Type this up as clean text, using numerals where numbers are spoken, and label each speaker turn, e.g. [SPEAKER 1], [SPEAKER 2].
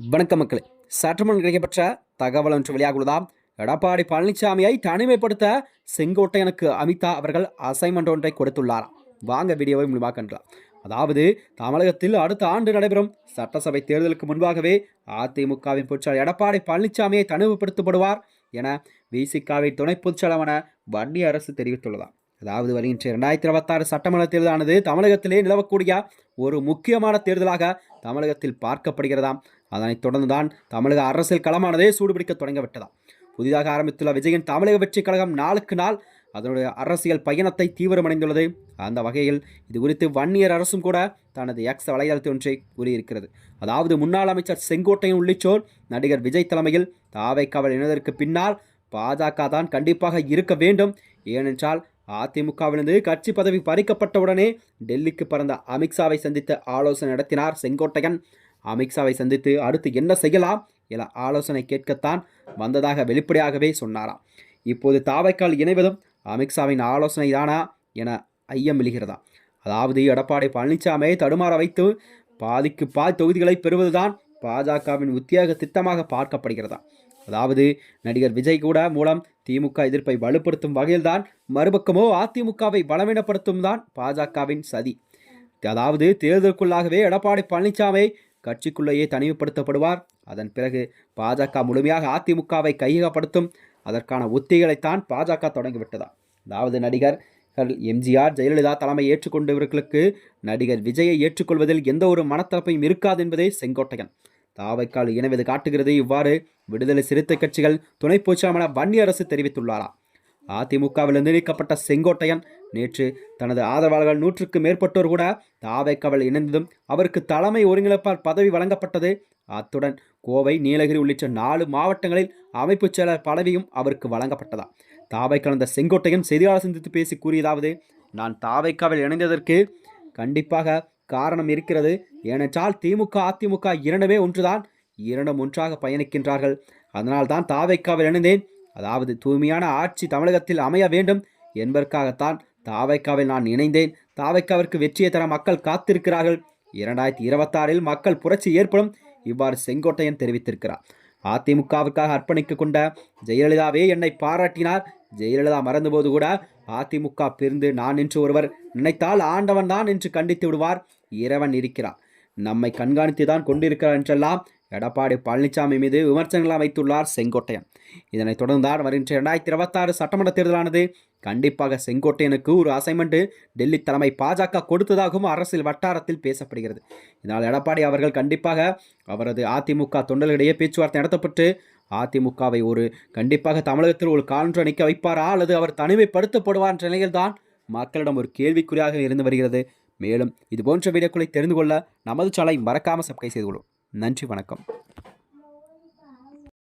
[SPEAKER 1] வணக்கம் மக்களே. சற்றுமுன் கிடைக்கப்பெற்ற தகவல் ஒன்று வெளியாகுள்ளதாம். எடப்பாடி பழனிசாமியை தனிமைப்படுத்த செங்கோட்டையனுக்கு அமிதா அவர்கள் அசைன்மெண்ட் ஒன்றை கொடுத்துள்ளாராம். வாங்க வீடியோவை முழுமையாக கண்டலாம். அதாவது தமிழகத்தில் அடுத்த ஆண்டு நடைபெறும் சட்டசபை தேர்தலுக்கு முன்பாகவே அதிமுகவின் பொதுச்செயலாளர் எடப்பாடி பழனிசாமியை தனிமைப்படுத்தப்படுவார் என விசிகாவின் துணை பொதுச்செயலாளரான வன்னிய அரசு தெரிவித்துள்ளதாம். அதாவது வருகின்ற 2026 சட்டமன்ற தேர்தலானது தமிழகத்திலே நிலவக்கூடிய ஒரு முக்கியமான தேர்தலாக தமிழகத்தில் பார்க்கப்படுகிறதாம். அதனைத் தொடர்ந்துதான் தமிழக அரசியல் களமானதே சூடுபிடிக்க தொடங்கிவிட்டதாம். புதிதாக ஆரம்பித்துள்ள விஜயின் தமிழக வெற்றி கழகம் நாளுக்கு நாள் அதனுடைய அரசியல் பயணத்தை தீவிரமடைந்துள்ளது. அந்த வகையில் இது குறித்து வன்னியர் அரசும் கூட தனது எக்ஸ் வலைதளத்தை ஒன்றை கூறியிருக்கிறது. அதாவது முன்னாள் அமைச்சர் செங்கோட்டையன் உள்ளிட்டோர் நடிகர் விஜய் தலைமையில் தாவைக்காவல் இணைவதற்கு பின்னால் பாஜக தான் கண்டிப்பாக இருக்க வேண்டும். ஏனென்றால் அதிமுகவிலிருந்து கட்சி பதவி பறிக்கப்பட்டவுடனே டெல்லிக்கு பறந்த அமித்ஷாவை சந்தித்து ஆலோசனை நடத்தினார் செங்கோட்டையன். அமித்ஷாவை சந்தித்து அடுத்து என்ன செய்யலாம் என ஆலோசனை கேட்கத்தான் வந்ததாக வெளிப்படையாகவே சொன்னாராம். இப்போது தாவைக்கால் இணைவதும் அமித்ஷாவின் ஆலோசனை தானா என ஐயம் எழுகிறதா. அதாவது எடப்பாடி பழனிசாமியை தடுமாற வைத்து பாதிக்கு பாதி தொகுதிகளை பெறுவதுதான் பாஜகவின் உத்தியோக திட்டமாக பார்க்கப்படுகிறதா. அதாவது நடிகர் விஜய் கூட மூலம் திமுக எதிர்ப்பை வலுப்படுத்தும் வகையில்தான், மறுபக்கமோ அதிமுகவை பலவீனப்படுத்தும் தான் பாஜகவின் சதி. அதாவது தேர்தலுக்குள்ளாகவே எடப்பாடி பழனிசாமி கட்சிக்குள்ளேயே தனிமைப்படுத்தப்படுவார். அதன் பிறகு பாஜக முழுமையாக அதிமுகவை கையகப்படுத்தும். அதற்கான உத்திகளைத்தான் பாஜக தொடங்கிவிட்டதா. அதாவது நடிகர்கள் எம்ஜிஆர், ஜெயலலிதா தலைமை ஏற்றுக்கொண்டவர்களுக்கு நடிகர் விஜயை ஏற்றுக்கொள்வதில் எந்த ஒரு மனத்தரப்பையும் இருக்காது என்பதே செங்கோட்டையன் தாவைக்கால் இணைவது காட்டுகிறது. இவ்வாறு விடுதலை சிறுத்தை கட்சிகள் துணை பொதுச்செயலாளர் வன்னிய அரசு தெரிவித்துள்ளாராம். அதிமுகவிலிருந்து நீக்கப்பட்ட செங்கோட்டையன் நேற்று தனது ஆதரவாளர்கள் 100க்கும் மேற்பட்டோர் கூட தாவைக்காவல் இணைந்ததும் அவருக்கு தலைமை ஒருங்கிணைப்பாளர் பதவி வழங்கப்பட்டது. அத்துடன் கோவை, நீலகிரி உள்ளிட்ட 4 மாவட்டங்களில் அமைப்பு செயலர் பதவியும் அவருக்கு வழங்கப்பட்டதா. தாவை கலந்த செங்கோட்டையன் செய்தியாளர் சந்தித்து பேசி கூறியதாவது, நான் தாவைக்காவல் இணைந்ததற்கு கண்டிப்பாக காரணம் இருக்கிறது. ஏனென்றால் திமுக அதிமுக இரண்டுமே ஒன்றுதான், இரண்டும் ஒன்றாக பயணிக்கின்றார்கள். அதனால் தான் தாவைக்காவில் இணைந்தேன். அதாவது தூய்மையான ஆட்சி தமிழகத்தில் அமைய வேண்டும் என்பதற்காகத்தான் தாவைக்காவில் நான் இணைந்தேன். தாவைக்காவிற்கு வெற்றியை தர மக்கள் காத்திருக்கிறார்கள். 2026 மக்கள் புரட்சி ஏற்படும். இவ்வாறு செங்கோட்டையன் தெரிவித்திருக்கிறார். அதிமுகவுக்காக அர்ப்பணிக்க கொண்ட ஜெயலலிதாவே என்னை பாராட்டினார். ஜெயலலிதா மறந்தபோது கூட அதிமுக பிரிந்து நான் என்று ஒருவர் நினைத்தால் ஆண்டவன் தான் என்று கண்டித்து விடுவார். இறைவன் இருக்கிறார், நம்மை கண்காணித்து தான் கொண்டிருக்கிறார் என்றெல்லாம் எடப்பாடி பழனிசாமி மீது விமர்சனங்களாக வைத்துள்ளார் செங்கோட்டையன். இதனைத் தொடர்ந்தார் வருகின்ற 2026 சட்டமன்ற தேர்தலானது கண்டிப்பாக செங்கோட்டையனுக்கு ஒரு அசைன்மெண்ட் டெல்லி தலைமை பாஜக கொடுத்ததாகவும் அரசியல் வட்டாரத்தில் பேசப்படுகிறது. இதனால் எடப்பாடி அவர்கள் கண்டிப்பாக அவரது அதிமுக தொண்டர்களிடையே பேச்சுவார்த்தை நடத்தப்பட்டு அதிமுகவை கண்டிப்பாக தமிழகத்தில் ஒரு காலன்று அணிக்க வைப்பாரா அல்லது அவர் தனிமைப்படுத்தப்படுவார் என்ற நிலையில்தான் மக்களிடம் ஒரு கேள்விக்குறியாக இருந்து வருகிறது. மேலும் இதுபோன்ற வீடியோக்களை தெரிந்து கொள்ள நமது சேனலை மறக்காமல் சப்ஸ்கிரைப் செய்து கொள்ளும். நன்றி, வணக்கம்.